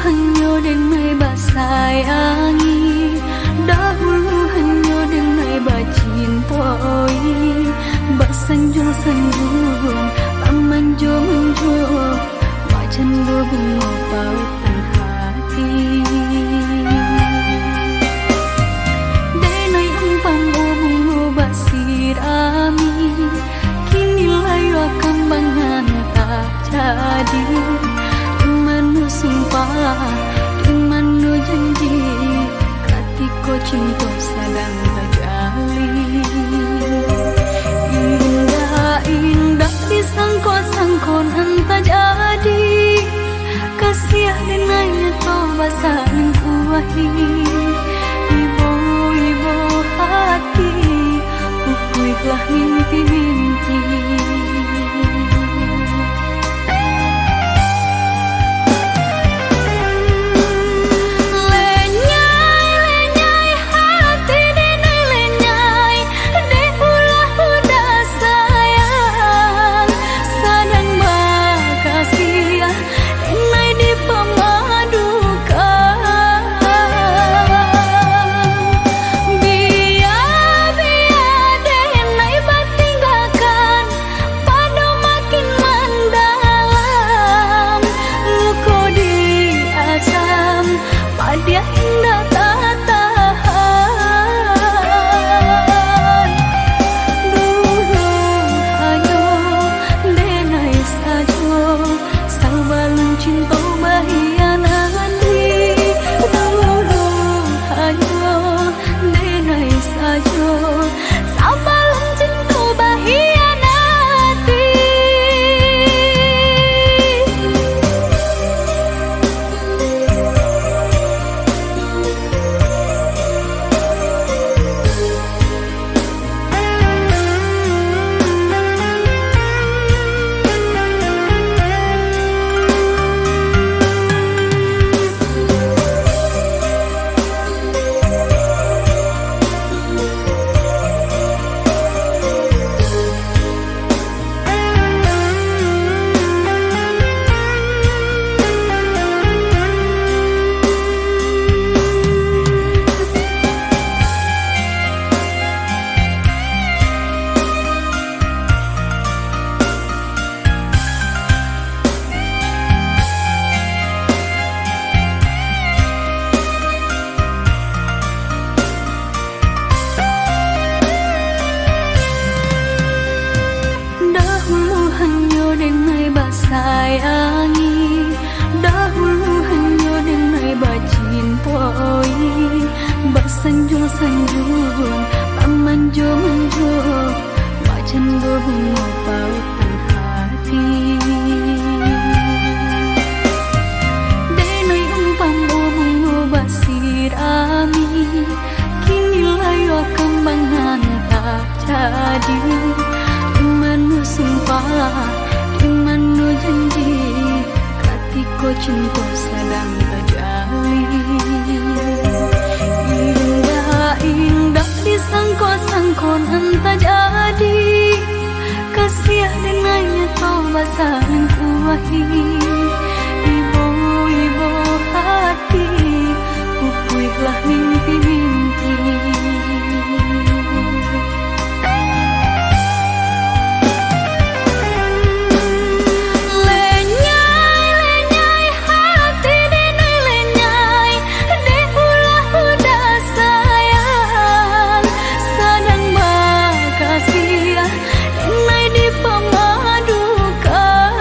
hanya denai basayangi, dahulu hanya denai bacintoi, basanjung-sanjung, pamanjung-manjung, wajan bunga pautan hati. Denai umpam bunga basirami, kini layu kambangan tak jadi. Manu sumpah, manu janji, katiko cinta sedang terjali. Indah disangko-sangko nanti jadi, kasih dengannya kau basahin kuahi. Ibu hati, ukuilah mimpi-mimpi. Dia indah tak tahan. Dulu hanya denai saja, sabalan cinta bahia nanti. Dulu hanya denai saja, sabalan cinta bahia nanti. Sayangi, dahulu hanya denai bacintoi, basanjung-sanjung, pamanjung-manjung, wajan bunga pautan hati. Denai umpam bunga basirami, kini layu kambangan tak jadi. Manu sumpah, manu janji, katiko cinta sedang terjali. Indah disangko-sangko nanti jadi, kasih dengannya kau basahin kuahi. Ibu hati, ukuilah mimpi-mimpi. Denai di pemadukan.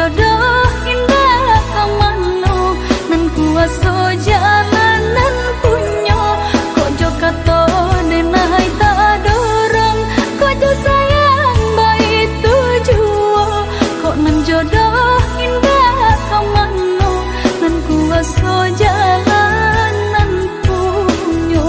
jodoh indah kamano nan kuaso jalanan punyo kok jo kato denai tak dorong kok jo sayang baik tujuo kok nan jodoh indah kamano nan kuaso jalanan punyo.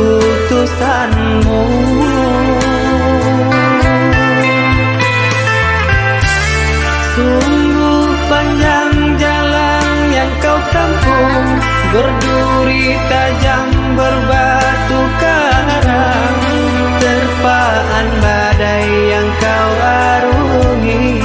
keputusanmu. Sungguh panjang jalan yang kau tempuh, berduri tajam berbatu karang, terpaan badai yang kau arungi.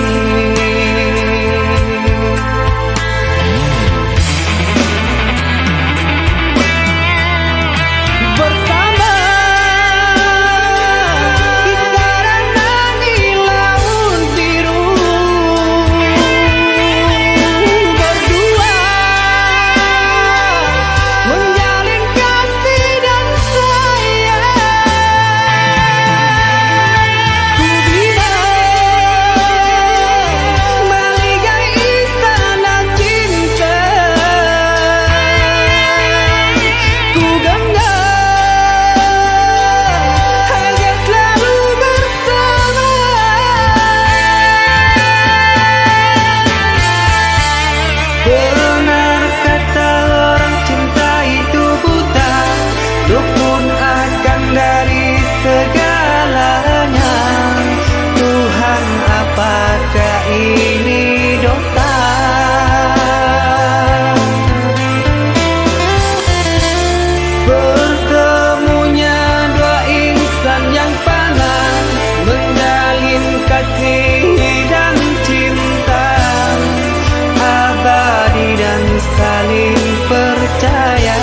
Segalanya, Tuhan, apakah ini dosa? Bertemunya dua insan yang panas, menjalin kasih dan cinta abadi dan saling percaya.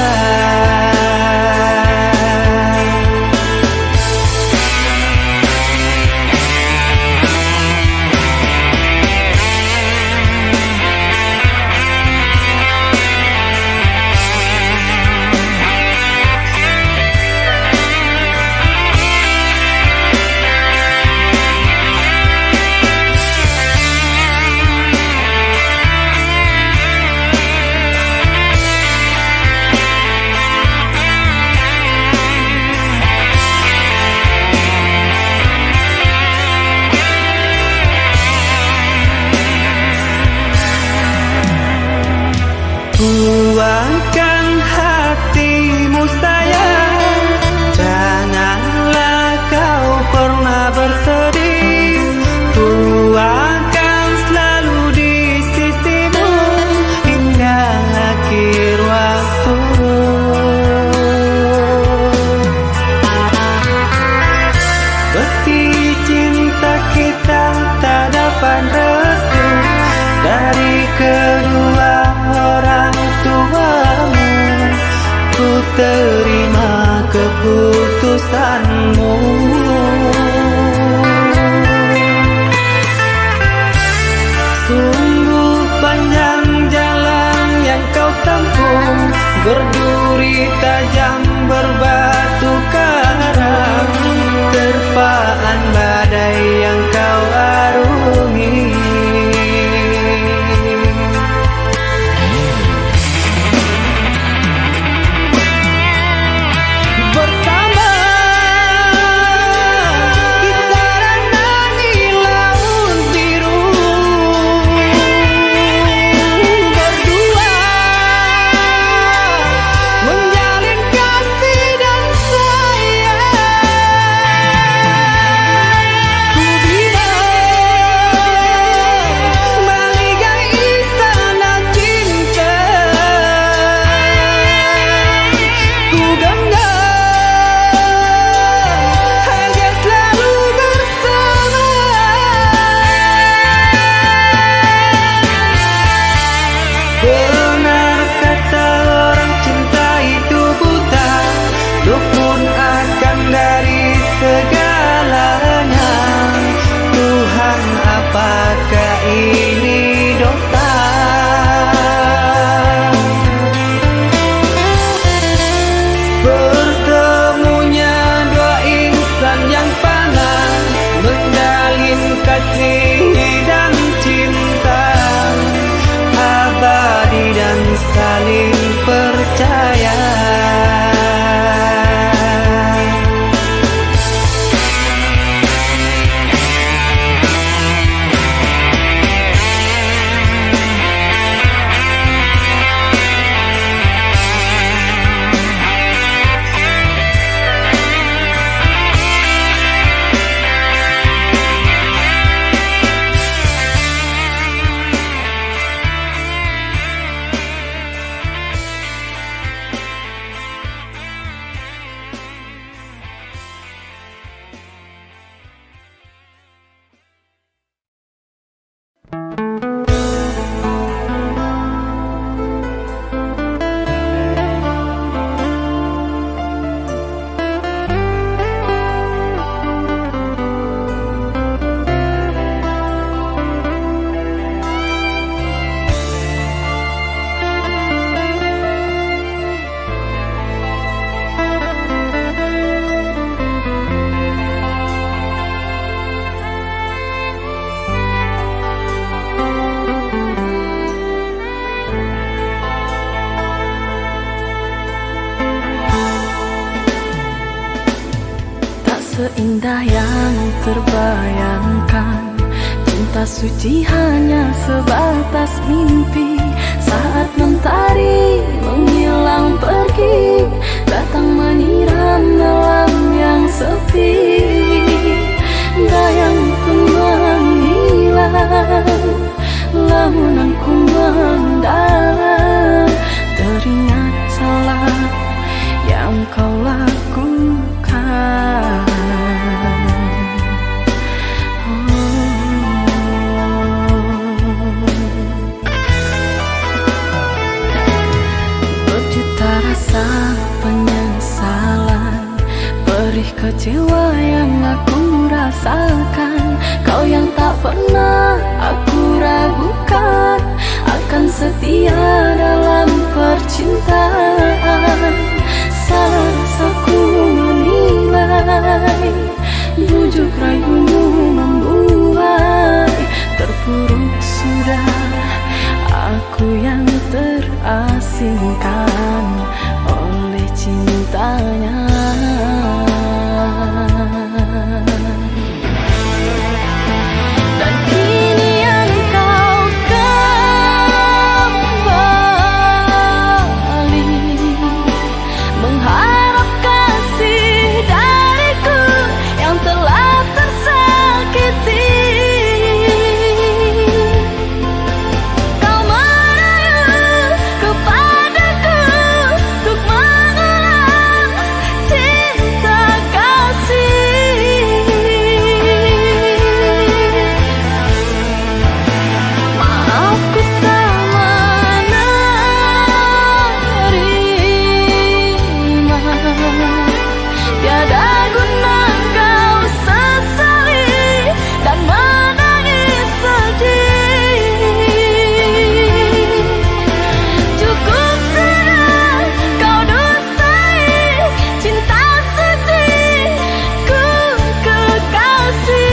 Tuangkan hatimu sayang, janganlah kau pernah bersedih. Tuangkan selalu di sisimu hingga akhir waktu. Besi cinta kita tak dapat restu dari kedua orang tuamu. Ku terima keputusanmu. Sungguh panjang jalan yang kau tempuh, berduri tajam berbatu karang, terpaan badai yang kau arungi. Menjalin kasih seindah yang terbayangkan. Cinta suci hanya sebatas mimpi. Saat mentari menghilang pergi, datang menyiram malam yang sepi. Bayangku menghilang, lamunanku mendalam, teringat salah yang kau lakukan. Berjuta rasa penyesalan, perih kecewa yang aku rasakan. Kau yang tak pernah aku ragukan, akan setia dalam percintaan. Salah aku menilai, bujuk rayumu membuai. Terpuruk sudah aku yang terasingkan oleh cintanya. Dan kini engkau kembali, mengharap kasih dariku yang telah tersakiti. Kau merayu kepadaku untuk mengulang cinta kasih. Maaf ku tak menerima, tiada guna kau sesali dan menangis sedih. Cukup sudah kau dustai cinta suci ku kekasih.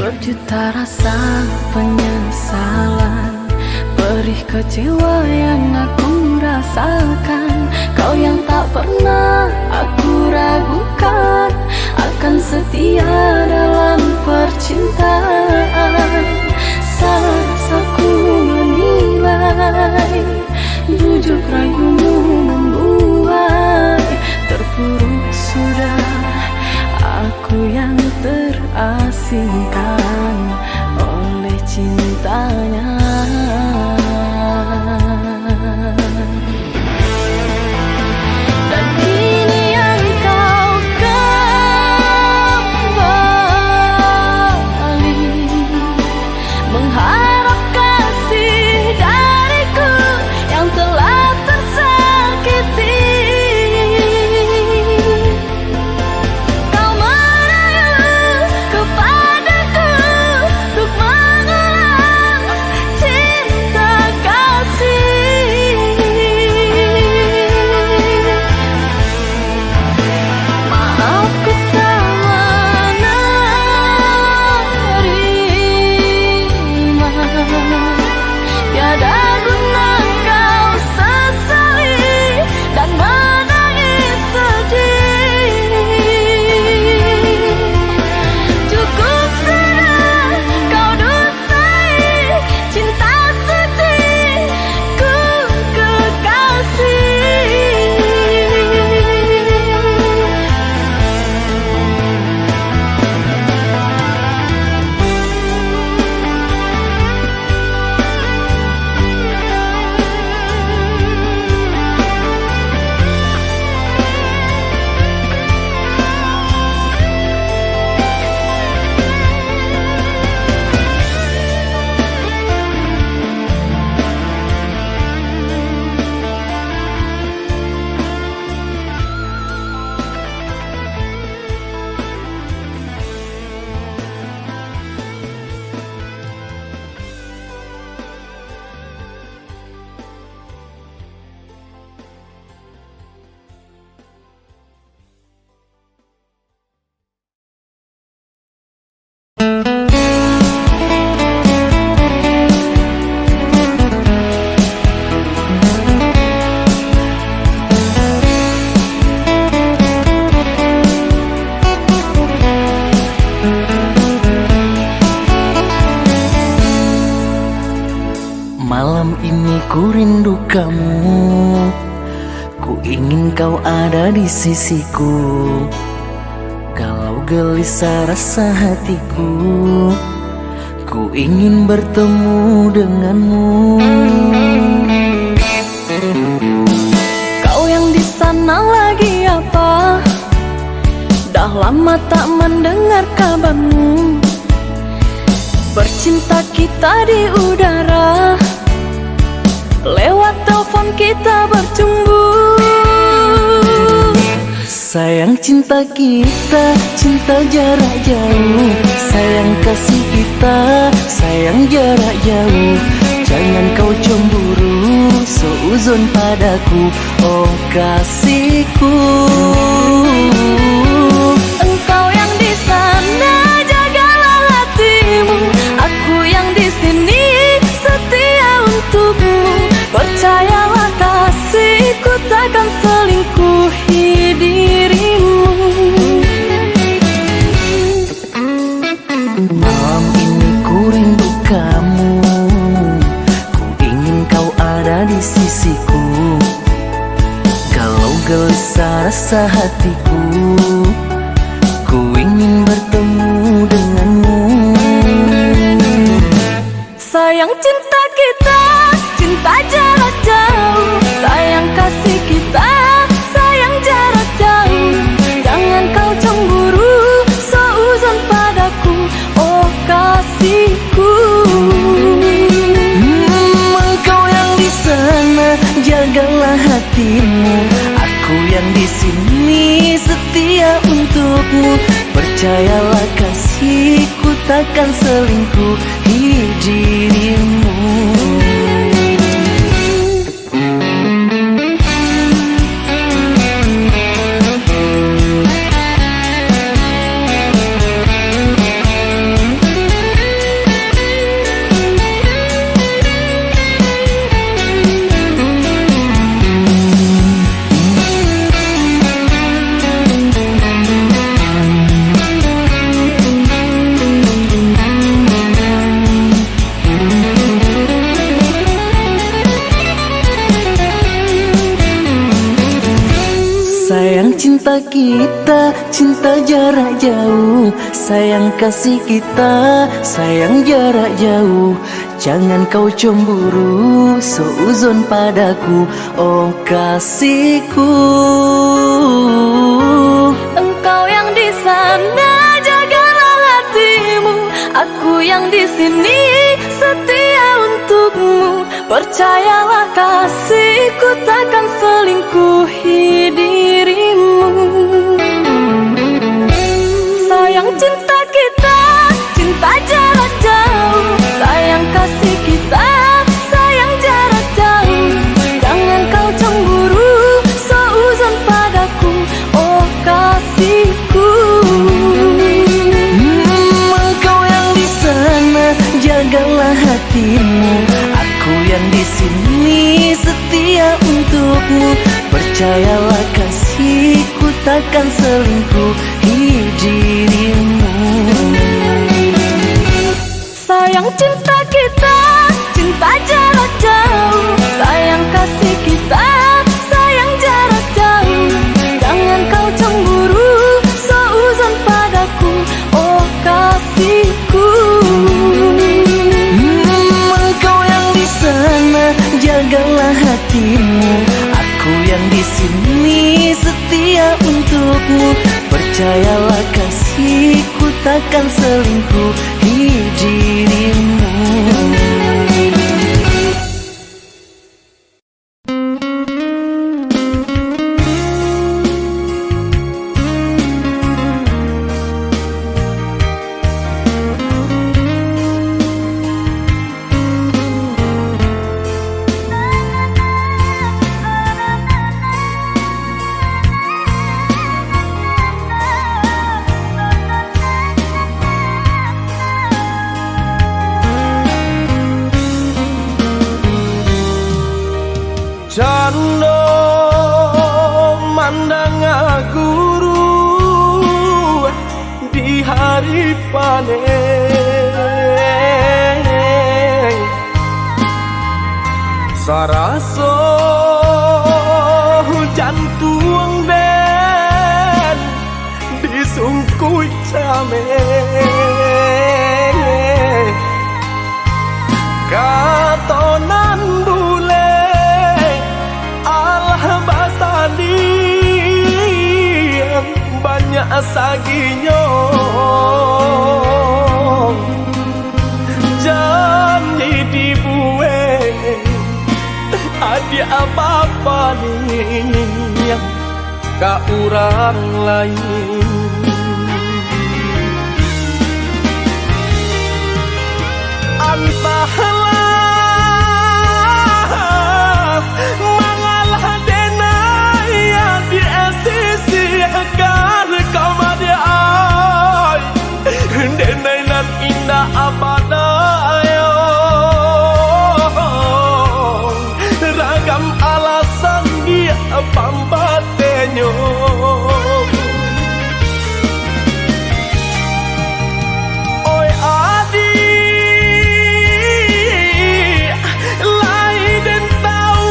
Berjuta rasa penyesalan, perih kecewa yang aku rasakan. Kau yang tak pernah aku ragukan, akan setia dalam percintaan. Salah aku menilai, bujuk rayumu membuai. Terpuruk sudah aku yang terasingkan oleh cintanya. Dan kini engkau kembali, mengharap kasih dariku yang telah tersakiti. Kau merayu kepadaku untuk mengulang ku rindu kamu, ku ingin kau ada di sisiku. Kalau gelisah rasa hatiku, ku ingin bertemu denganmu. Kau yang di sana lagi apa? Dah lama tak mendengar kabarmu. Bercinta kita di udara, lewat telepon kita bercumbu. Sayang cinta kita, cinta jarak jauh. Sayang kasih kita, sayang jarak jauh. Jangan kau cemburu, seuzon padaku, oh kasihku. Engkau yang di sana, jagalah hatimu. Aku yang di sini, setia untukmu. Percayalah kasihku, takkan selingkuhi dirimu. Malam ini ku rindu kamu, ku ingin kau ada di sisiku. Kalau gelisah rasa hatiku, ku ingin bertemu denganmu. Sayang cinta kita, cinta jarak jauh. Sayang kasih kita, sayang jarak jauh. Jangan kau cemburu, seuzon padaku, oh kasihku. Engkau yang di sana, jagalah hatimu. Aku yang di sini, setia untukmu. Percayalah kasihku, takkan selingkuhi dirimu. Sayang cinta kita, cinta jarak jauh. Sayang kasih kita, sayang jarak jauh. Jangan kau cemburu, seuzon padaku, oh kasihku. Engkau yang di sana, jagalah hatimu. Aku yang di sini, setia untukmu. Percayalah kasihku, takkan selingkuhi dirimu. Sayang cinta kita, cinta jarak jauh. Sayang kasih kita, sayang jarak jauh. Jangan kau cemburu, seuzon padaku, oh kasihku. Engkau yang di sana, jagalah hatimu. Aku yang di sini, setia untukmu. Percayalah kasihku, takkan selingkuhi dirimu. Sayang cinta kita, cinta jarak jauh. Sayang kasih kita, sayang jarak jauh. Jangan kau cemburu, seuzon padaku, oh kasihku. Engkau yang di sana, jagalah hatimu. Aku yang di sini, setia untukmu. Percayalah kasihku, takkan selingkuhi dirimu. Cando mandang guru di hari panen, Saraso jantung den disungkui came katonan bule alah basadi banyak saginyo janji dibuat ada apa-apa nih ka orang lain. Entahlah mangalah denaya di sisi agar kau madi ay denai nan indah abadayo ragam alasan dia pambatenyo. Oi adi lain tahu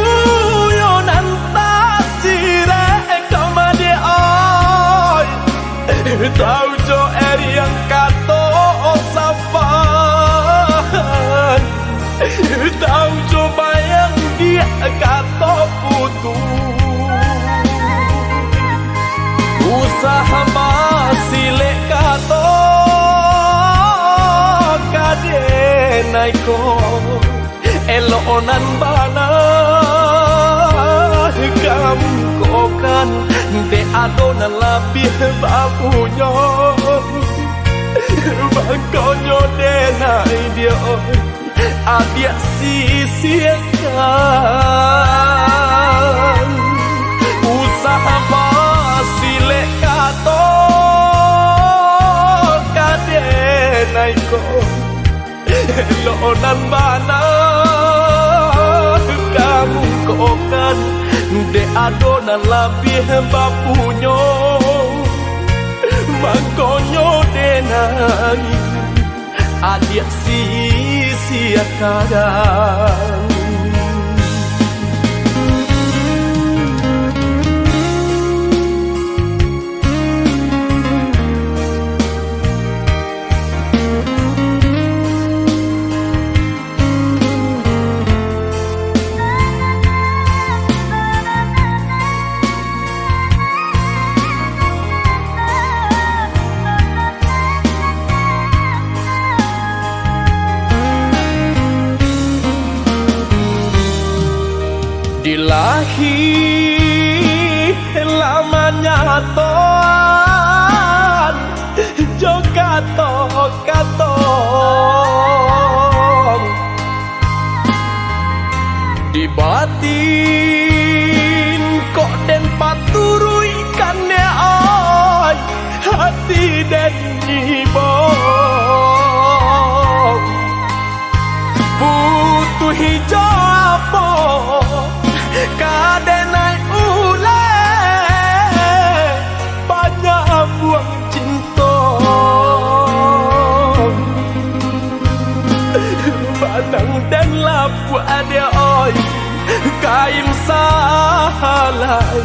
yo nantasire kamade ay tahu jo eri yang kato safan tahu jo bayang dia kato putu usaha masile kato kade naiko elonan bana kamu kokan de adonan labih babunya bangkonyo denai dia adia sisiakan usaha masile kato kade naiko elonan bana kamu kokan de adonan labih bapunyo mangkonyo denai adia sia-siakan. Dilahi lamanya toan jogato katong di batin kok den paturui kane ay hati den ibong butuh hijau kadenai ule banyak buang cinta badang dan lapu ada oi kaim sahalai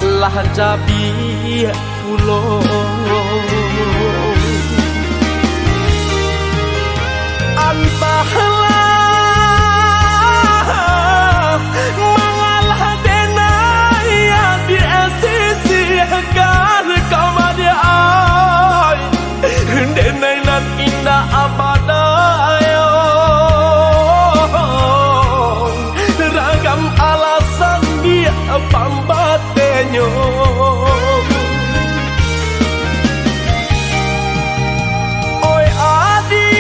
lah jabi pulo entahlah mangalah denaya di sisi agar kau madi ay denai nan indah abadayo ragam alasan dia pambatenyo. Oi adi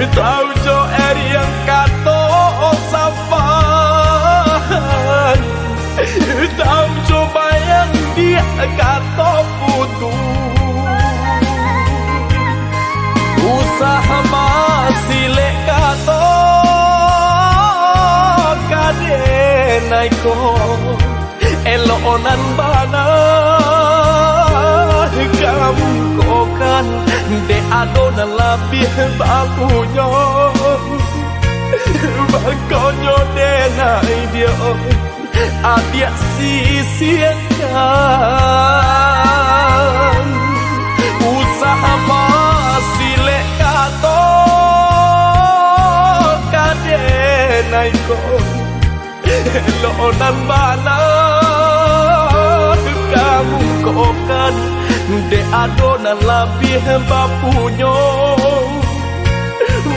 tahu jo eri yang kato safan tahu jo bayang dia kato putu usaha masile kato kade naiko elonan bana kamu kokan de adonan labih bapunya bakonyo de nai dia adia sisiakan usaha masih lekato kade naiko elonan bana kamu kokan de adonan labih bapunyo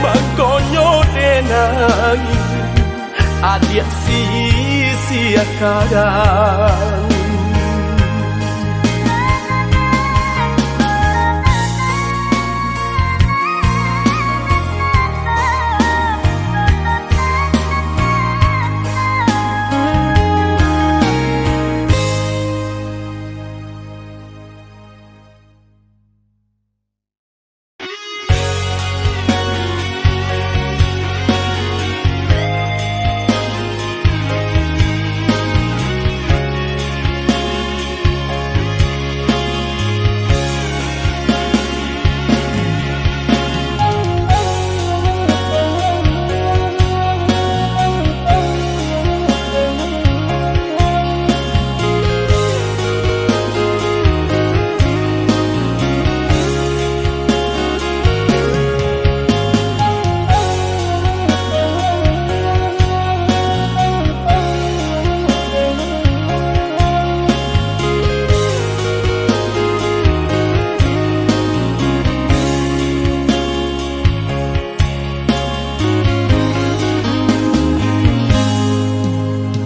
bangkonyo de nangis adia sia-siakan.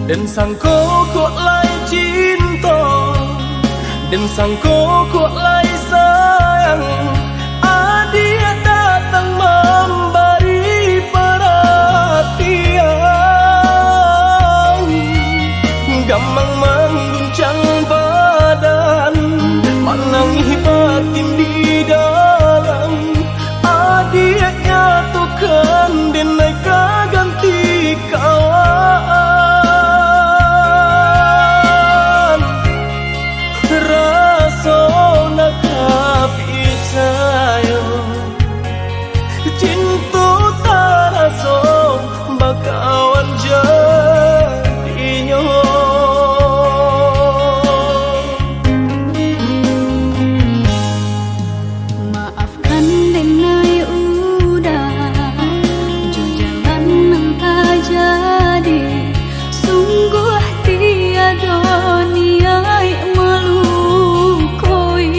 Dan sangko kok lai cinta, dan sangko kok lai sayang, adia datang memberi perhatian, gampang mengguncang badan, menangis batin di dalam, adia nyatukan dan naik ganti kawan. Cinta taraso bakawan jadinya. Maafkan denai udah jalan nang tak jadi, sungguh tiada niat melukoi.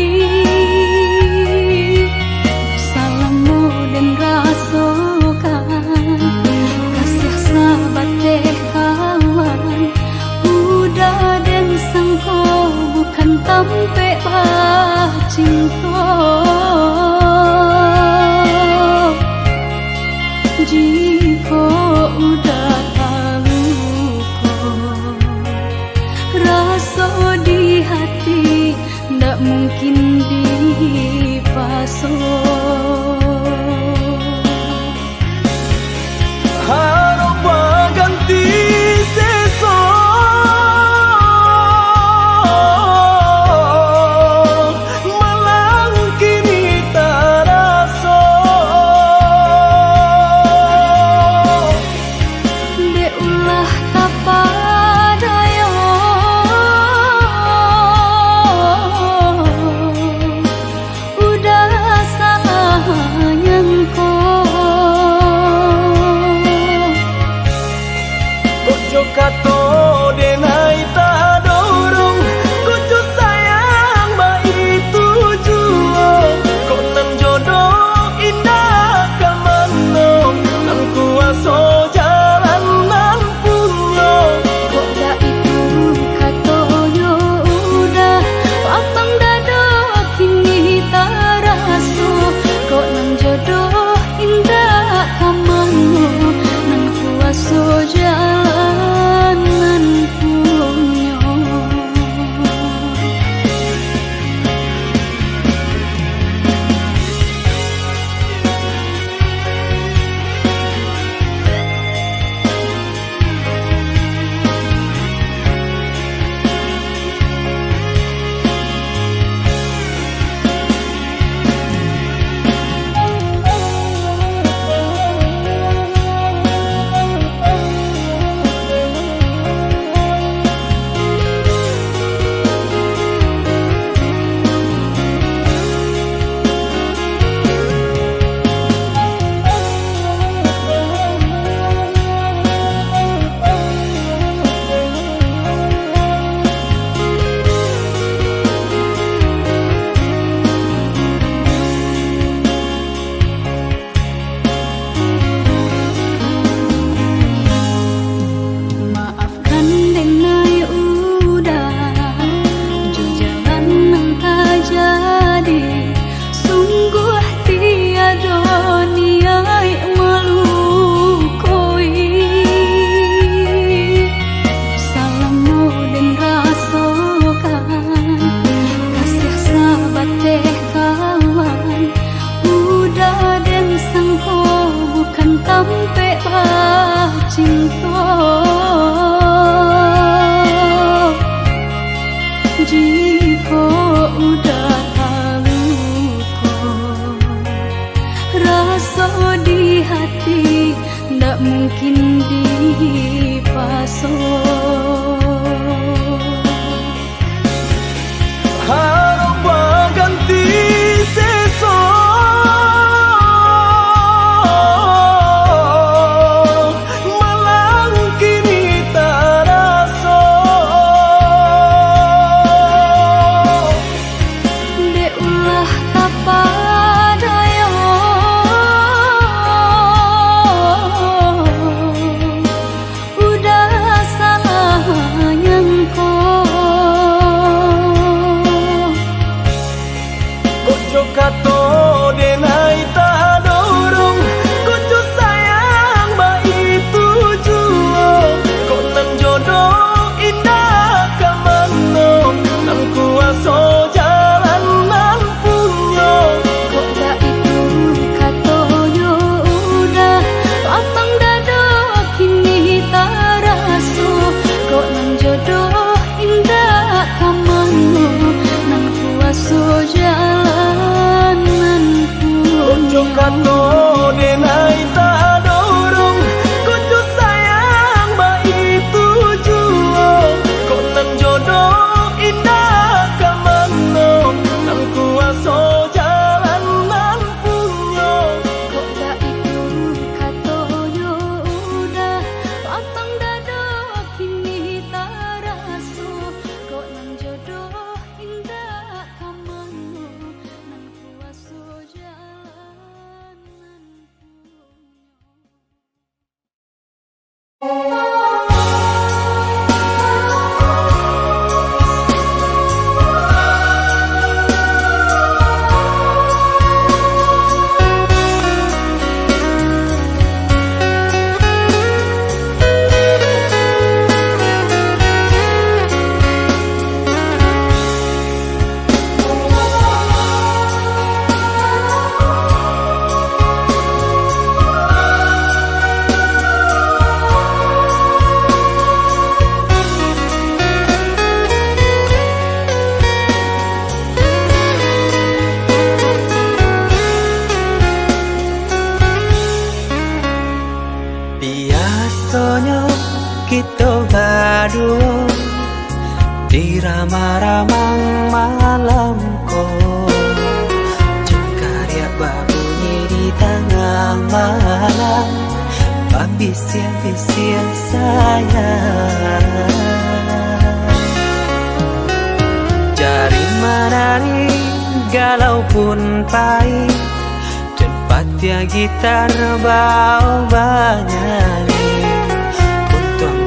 Salammu dan rasakan kasih sahabat deh kawan, udah dan sangko bukan tampe bah cinta. Jika udah tahu kok rasa di hati ndak mungkin dipasung. Harap ganti sesok, malang kini taraso. De ulah kapadaya, udah sayang Kojo kato denai tak dorong, kojo sayang ba itu jua. Kok nan jodoh indah kamano, nan kuaso jalan nan punyo. kok dah itu katoyo udah papang dado kini taraso. Kok nan jodoh indah kamano, nan kuaso jalan paso harap berganti seso malang kini taraso de ulah tapadaya udah salah nyangko Kojo kato denai tak dorong Kojo sayang ba itu juo Kok nan jodoh indah kamano Nang kuaso jalan nan punyo kok dah itu katoyo udah lapang dado kini taraso kok nan jodoh indah kamano nang kuaso jalanan Kojo kato denai tak dorong Kojo sayang ba itu juo Kok nan jodoh indah kamano Nang kuaso jalan nan punyo kok dah itu katoyo udah lapang dado kini taraso kok nan jodoh indah kamano nang kuaso jalanan Biasanya kita berdua diramah-ramah malam kau Jengkarya berbunyi di tengah malam Babisir-bisir sayang Jari menari galau pun pahit Tempat gitar bau banyak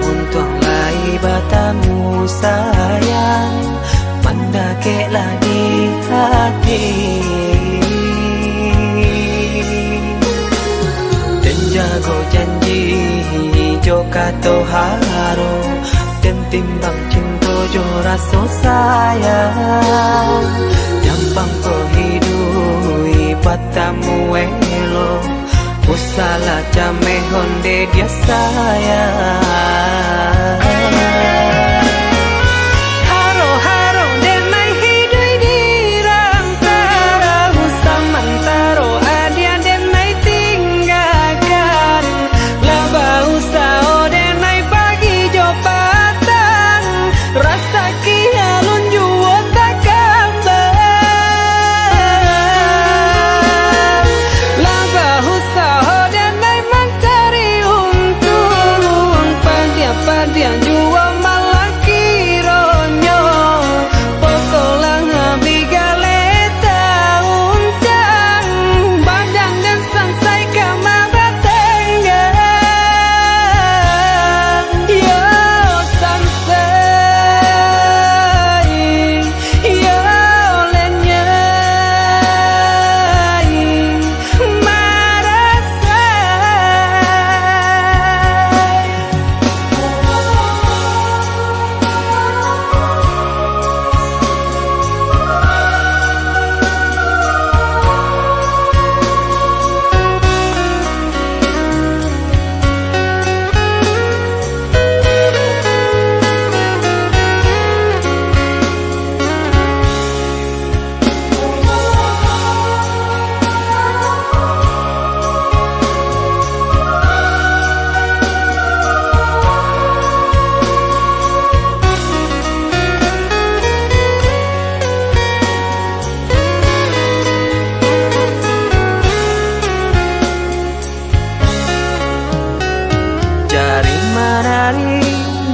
Untung lai batamu sayang Mendakeklah di hati Dan jago janji Joka toharo Dan timbang cinta jo rasa sayang Jampang kau hidui batamu elo Usala jame honde dia sayang Haro-haro denai hidui di rantara Usamantaro adia denai tinggalkan Laba usao denai pagi jo patang Rasa kialun juo tak kabar Laba usao denai mencari untuk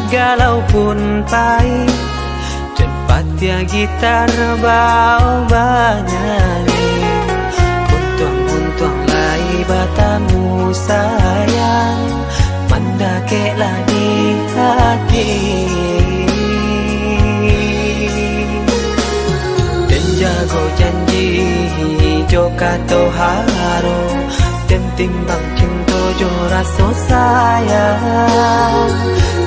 galau pun pahit, cepat ya gitar bau banyak. Untung lai batamu sayang, mandakeklah di hati. Dan jago janji joka to haro, dan timbang cinta jo raso sayang.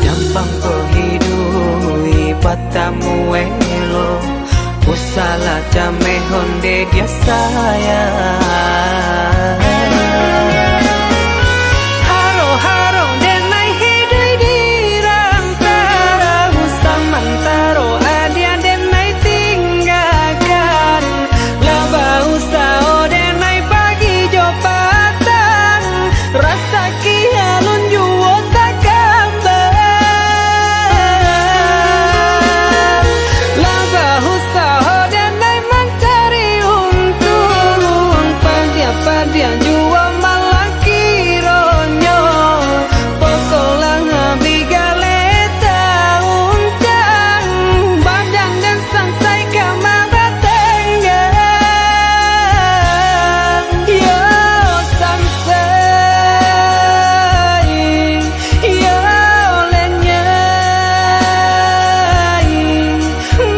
Jampang ko hidui batamu elo, usala jame honde dia sayang. Haro haro denai hidui dirantara, usah mantaro adia denai tinggalkan. Laba usah o denai pagi jo patang, rasa kialun juo tak gambar. Laba usah o denai mencari untung, padia juo malah kironyo. Pokolang bigale untang, badan dan sangsai kamara tenggang. Yo sangsai, yo lenyai,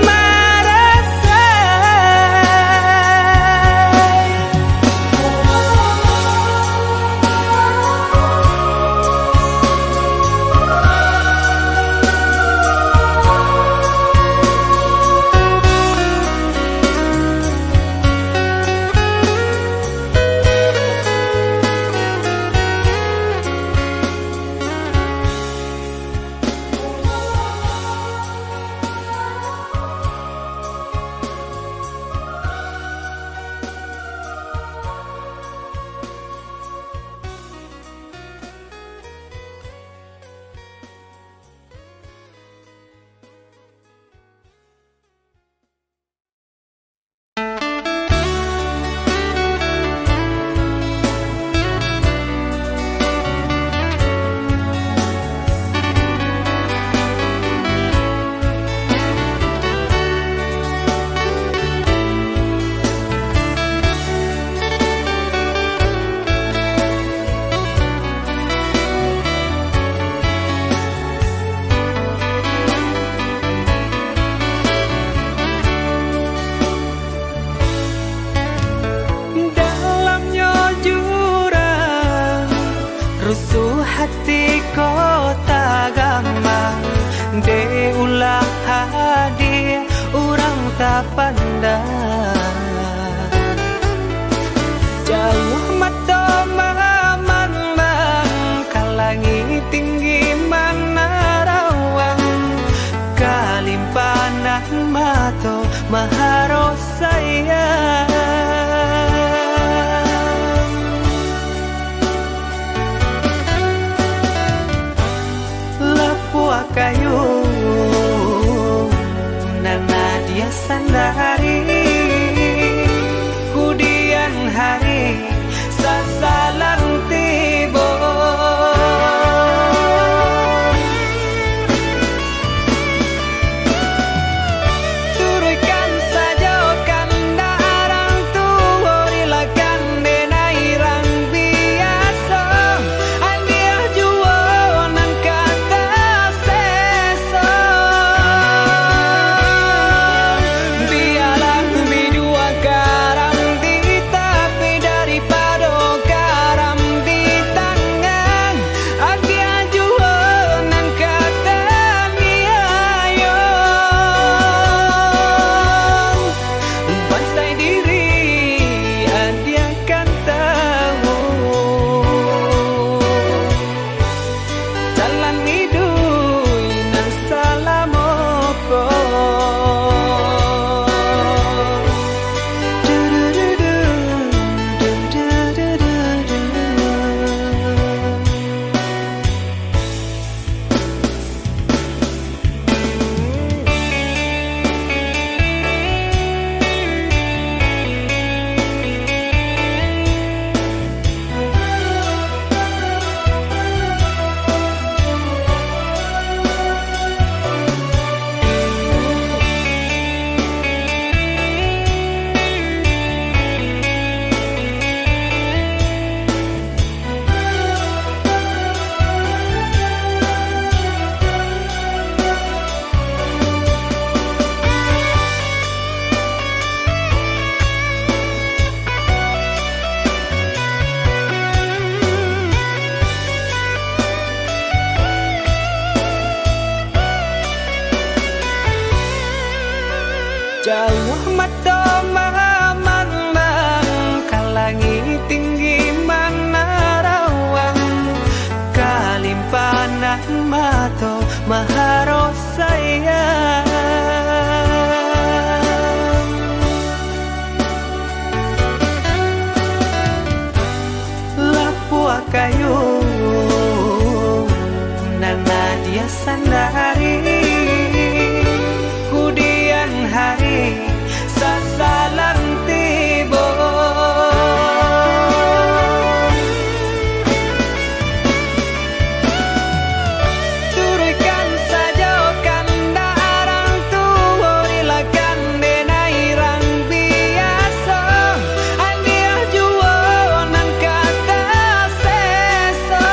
marasai. Dalamnya jurang, rusuh hati kota gampang. De ulah hadir, orang tak pandang. Jauh mata mamang, kalangi tinggi mana rawang. Kalimpanan mato maharo sayang. Lapua kayu nana dia sandari, kudian hari sasalang tibo. Turunkan saja kandarang, mato maharo sayang. Lapua kayu nana dia sandari, kudian hari sasalan tibo. Turikan saja kanda arang tua rilakan denairang biasa andia juo nan kata seso.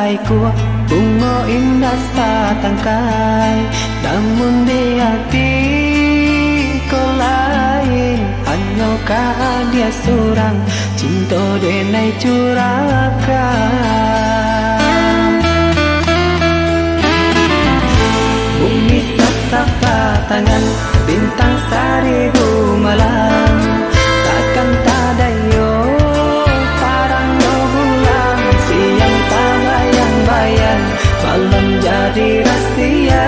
selesaiku bunga indah satangkai, namun di hati kau lain. Hanyakah dia surang cinta denai curahkan. Bumi setapak tangan bintang seribu malam, takkan tak yo parang no bulan. Siang tak bayang-bayang, malam jadi rahasia.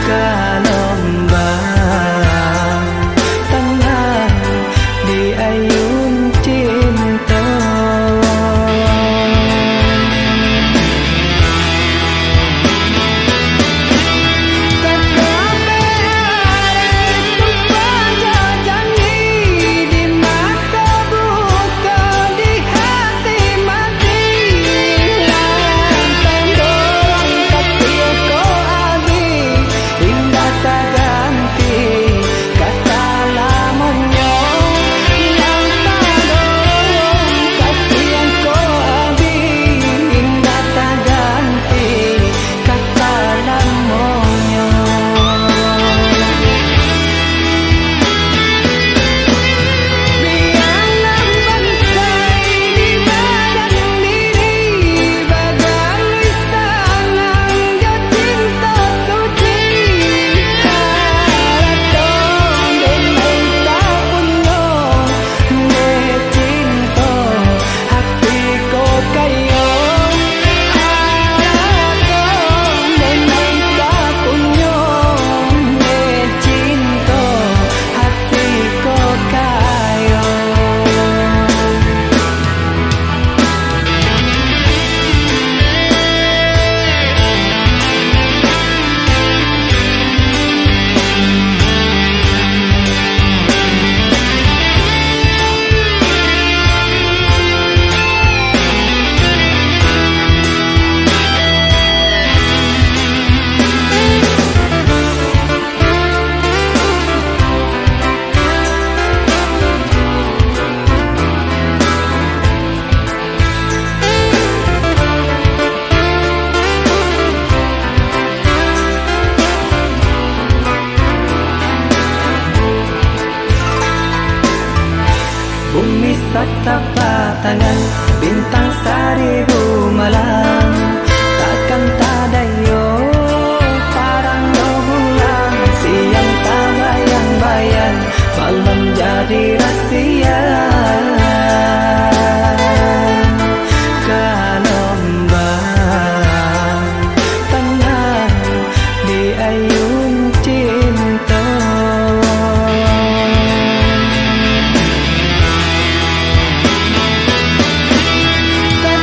Gelombang tenang di ayun cinta. Bumi setapak tangan bintang seribu malam, takkan tak yo parang no bulan. Siang tak bayang-bayang, malam jadi rahasia. Gelombang tenang di ayun cinta. Tak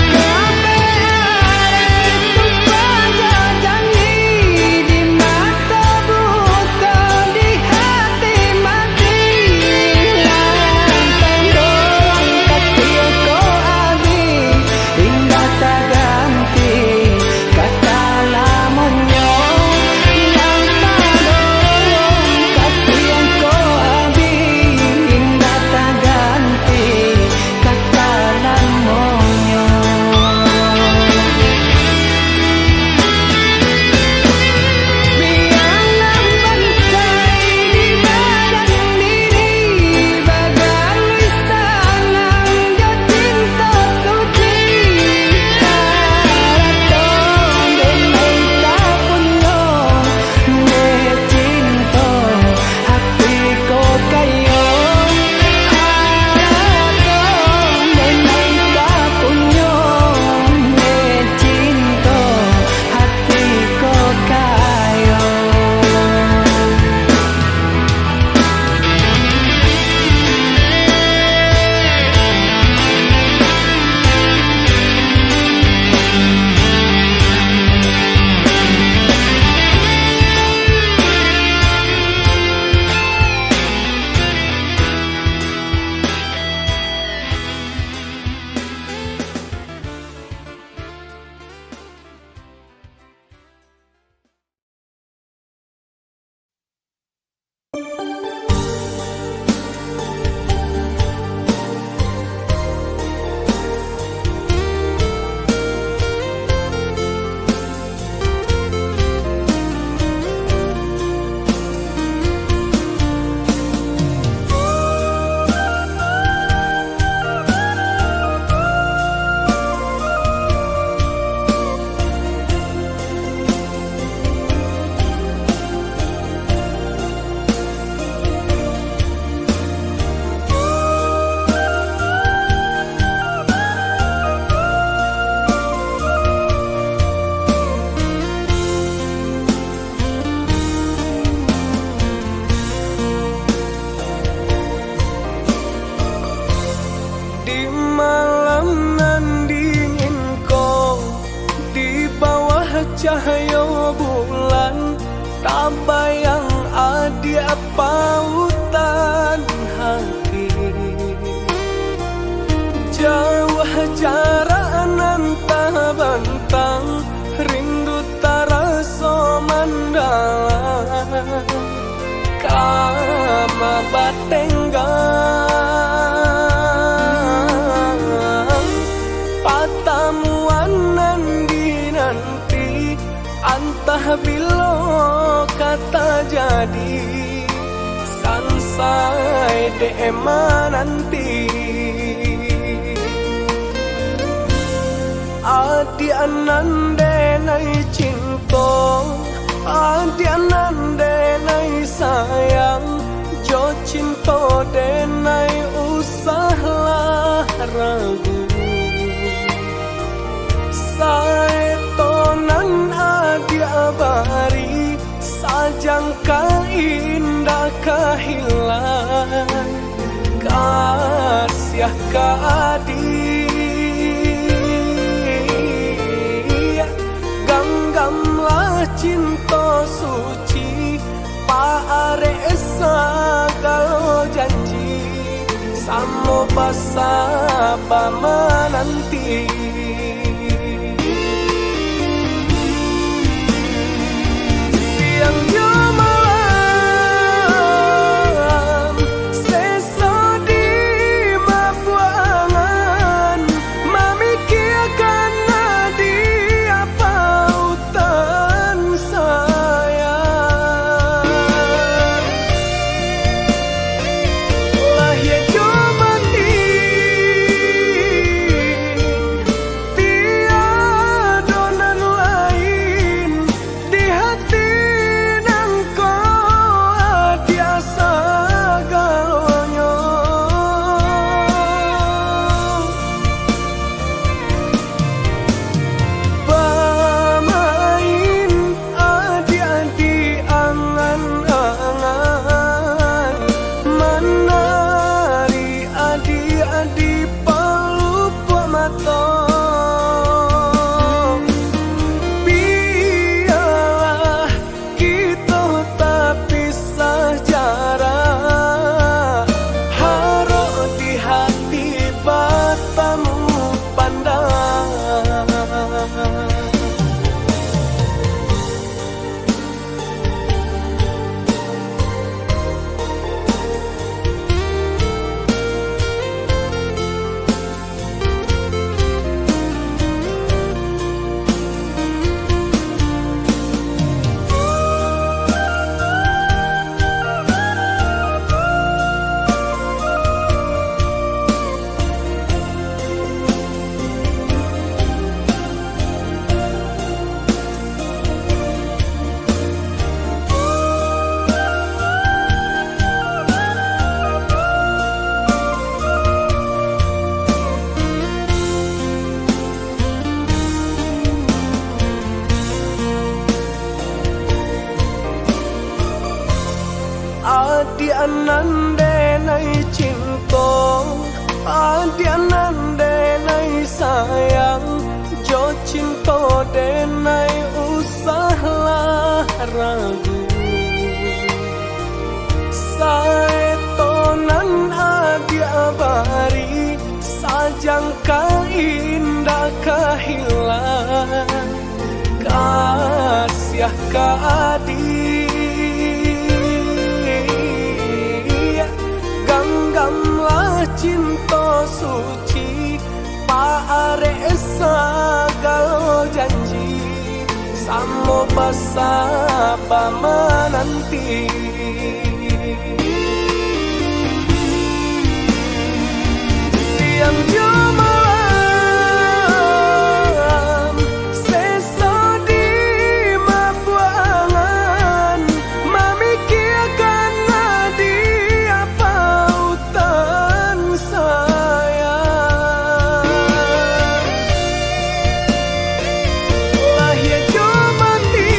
cahaya bulan, tak bayang adi pautan hati. Jauh jarak nan tak bentang, rindu tak rasa mandalang. Kama batenggang, patamuan nan dinanti, antah bila kata jadi, sansai dema nanti. Adi anande nai cinta, adi anande nai sayang, jo cinta denai usahlah ragu. Saetonan adi abari, sajangka indah kehilang, kasih adi. Ganggamlah cinta suci, paare segala janji, samo basaba menanti. Siang yo malam, sesa di mabuangan, memikirkan dia pautan sayang. Lahir jo mati, tiada nan lain di hati nang kau dia segalanya. Bermain adi-adi angan-angan, menari adi-adi pelupa mata. Biarlah kita tak pisah jarak, harap di hati batamu pandang. Adi anande nai cinta, adi anande nai sayang, jo cinta denai usahlah ragu. Saetonan adi abari, sajangka indah kehilang, kasih adi. Ganggamlah cinta suci, paare segala janji, samo basaba menanti. Siang jo malam, sesa di mabuangan, memikirkan dia pautan sayang. Lahir jo mati,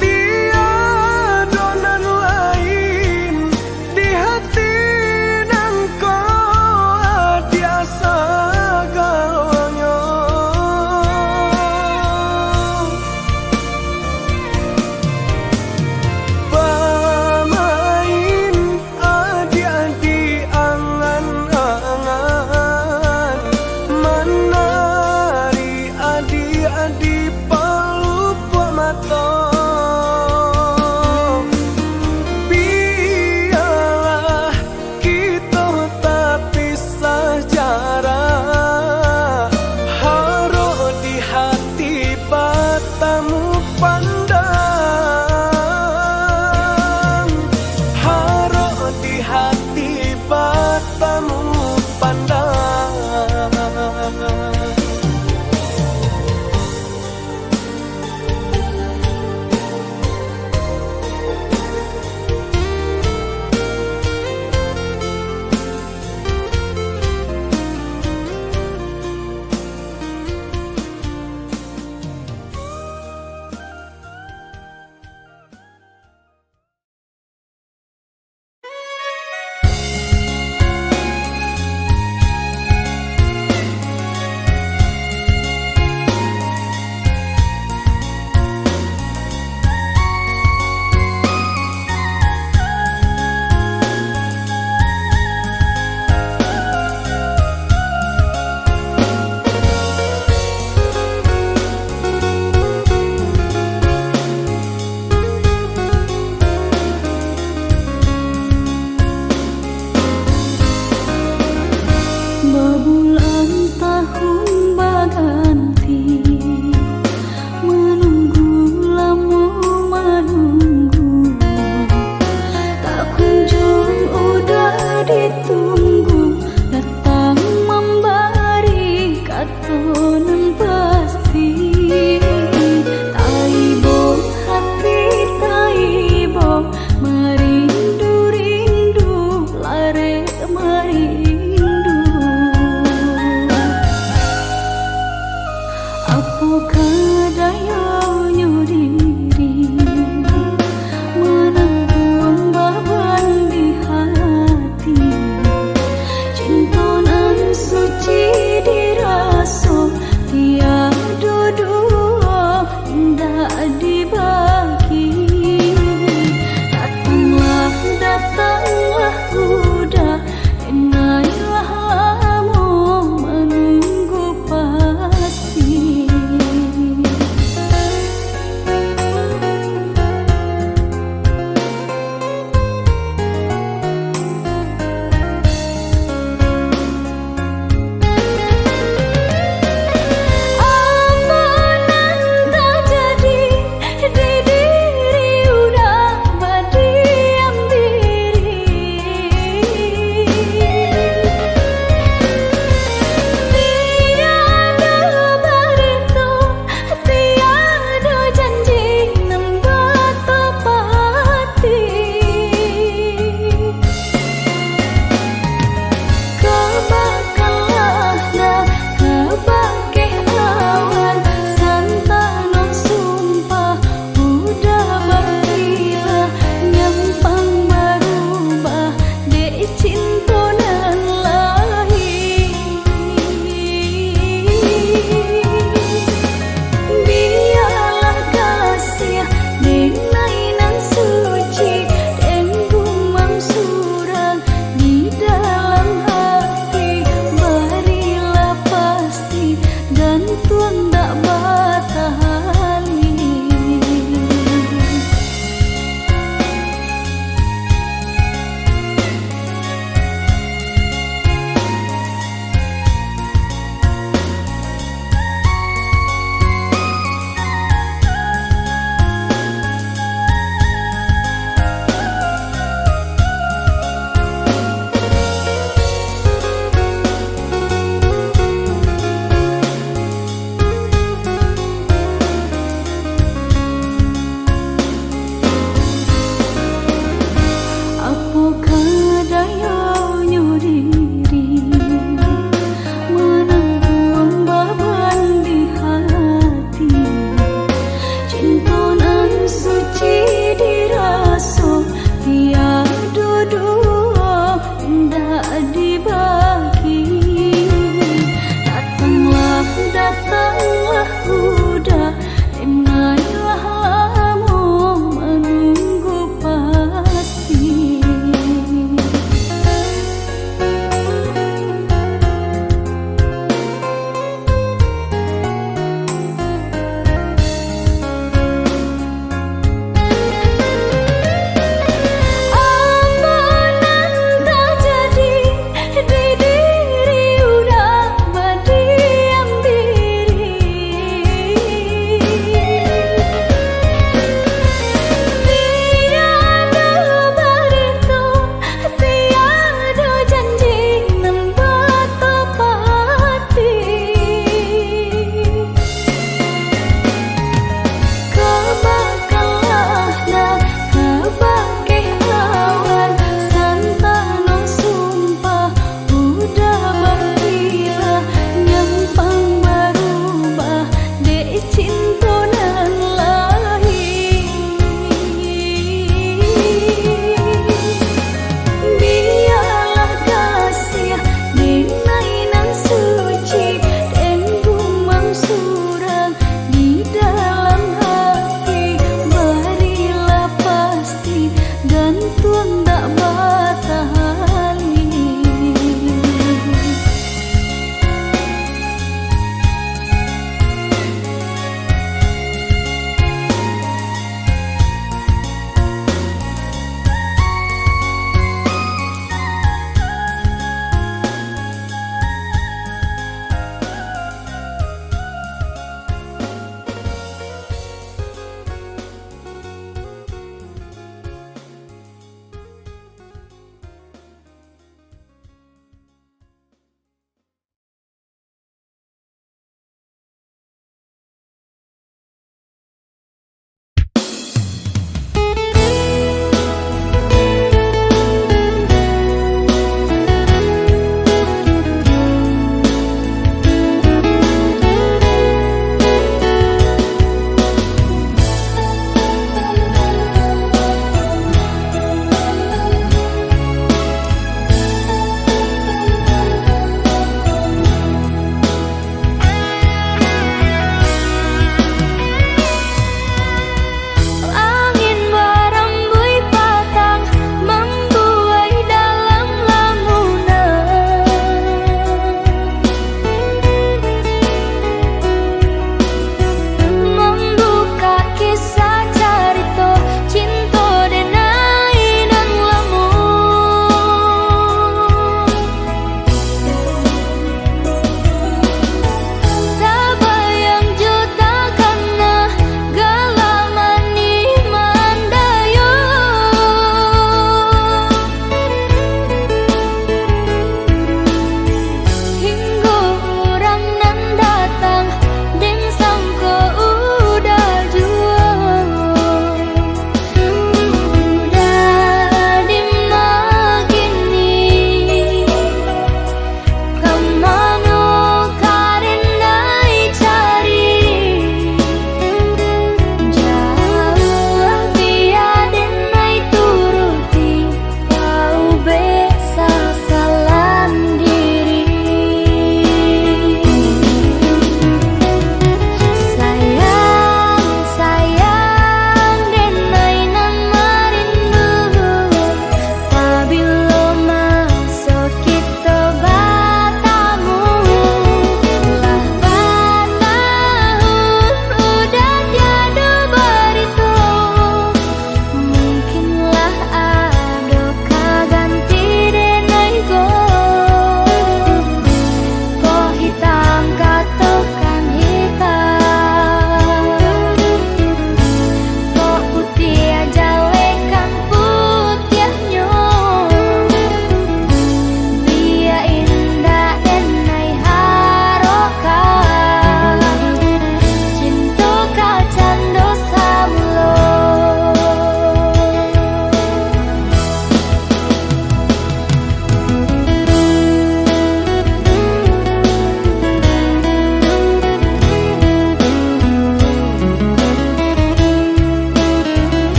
tiada nan lain di hati Oh kedaya